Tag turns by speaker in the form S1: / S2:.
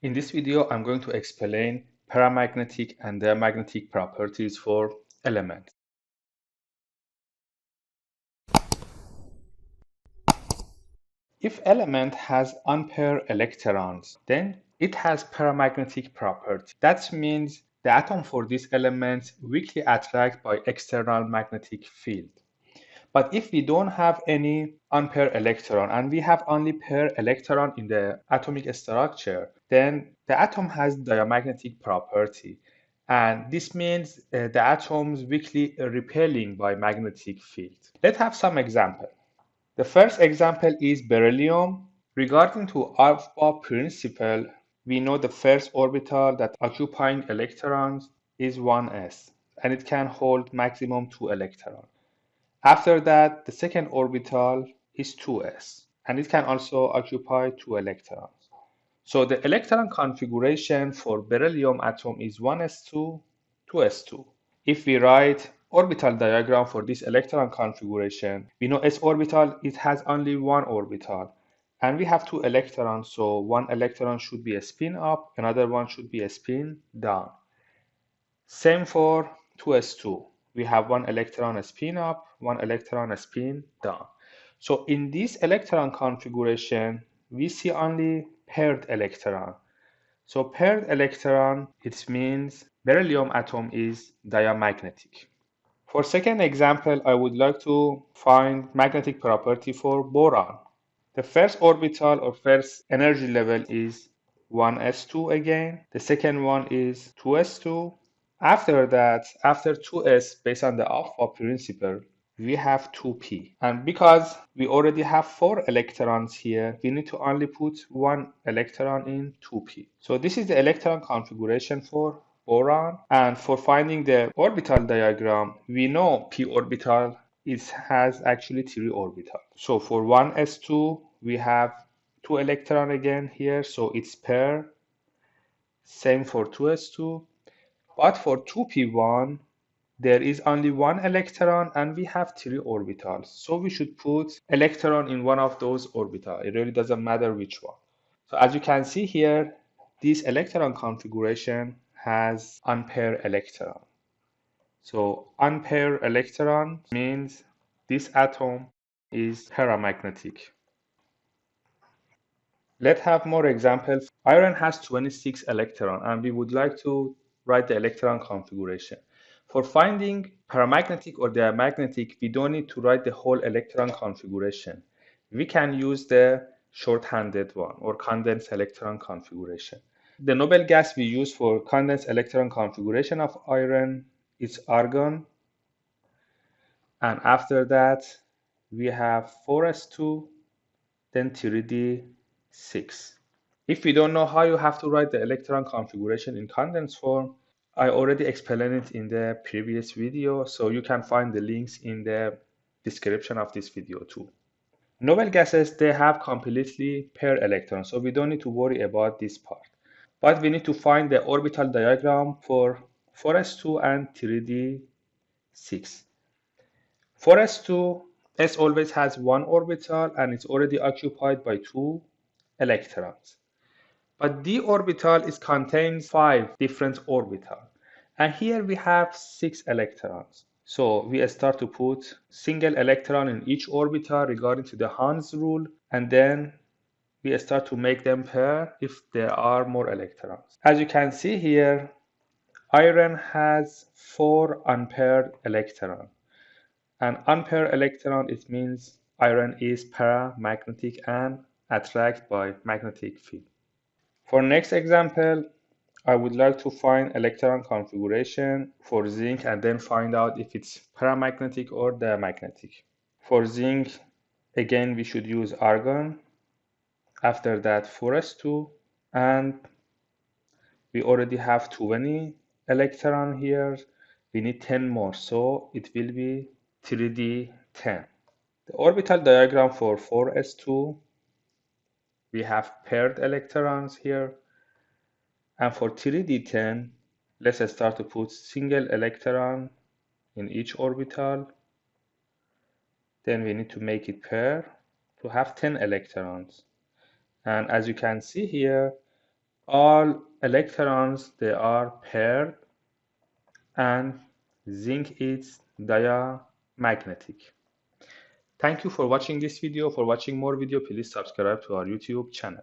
S1: In this video, I'm going to explain paramagnetic and diamagnetic properties for elements. If element has unpaired electrons, then it has paramagnetic property. That means the atom for this element weakly attracted by external magnetic field. But if we don't have any unpaired electron and we have only paired electron in the atomic structure, then the atom has diamagnetic property. And this means the atoms weakly repelling by magnetic field. Let's have some example. The first example is beryllium. Regarding to alpha principle, we know the first orbital that occupying electrons is 1s, and it can hold maximum 2 electrons. After that, the second orbital is 2s, and it can also occupy 2 electrons. So the electron configuration for beryllium atom is 1s2, 2s2. If we write orbital diagram for this electron configuration, we know s orbital, it has only one orbital, and we have 2 electrons, so one electron should be a spin up, another one should be a spin down. Same for 2s2. We have one electron spin up, one electron spin down. So in this electron configuration, we see only paired electron. So paired electron, it means beryllium atom is diamagnetic. For second example, I would like to find magnetic property for boron. The first orbital or first energy level is 1s2 again. The second one is 2s2. After that, after 2s, based on the alpha principle, we have 2p. And because we already have 4 electrons here, we need to only put 1 electron in 2p. So this is the electron configuration for boron. And for finding the orbital diagram, we know p orbital has actually 3 orbitals. So for 1s2, we have 2 electron again here, so it's pair. Same for 2s2. But for 2p1, there is only 1 electron and we have 3 orbitals. So we should put electron in one of those orbitals. It really doesn't matter which one. So as you can see here, this electron configuration has unpaired electron. So unpaired electron means this atom is paramagnetic. Let's have more examples. Iron has 26 electrons and we would like to write the electron configuration. For finding paramagnetic or diamagnetic, we don't need to write the whole electron configuration. We can use the shorthanded one or condensed electron configuration. The noble gas we use for condensed electron configuration of iron is argon. And after that, we have 4s2, then 3d6. If we don't know how you have to write the electron configuration in condensed form, I already explained it in the previous video, so you can find the links in the description of this video too. Noble gases, they have completely paired electrons, so we don't need to worry about this part. But we need to find the orbital diagram for 4s2 and 3d6. 4s2, s always has one orbital and it's already occupied by 2 electrons. But d orbital contains 5 different orbitals. And here we have 6 electrons. So we start to put single electron in each orbital regarding to the Hans rule, and then we start to make them pair if there are more electrons. As you can see here, iron has 4 unpaired electrons. An unpaired electron, it means iron is paramagnetic and attracted by magnetic field. For next example, I would like to find electron configuration for zinc and then find out if it's paramagnetic or diamagnetic. For zinc, again, we should use argon. After that, 4s2, and we already have 20 electron here. We need 10 more, so it will be 3d10. The orbital diagram for 4s2, we have paired electrons here. And for 3d10, let's start to put single electron in each orbital. Then we need to make it pair to have 10 electrons. And as you can see here, All electrons, they are paired, and zinc is diamagnetic. Thank you for watching this video. For watching more video, please subscribe to our YouTube channel.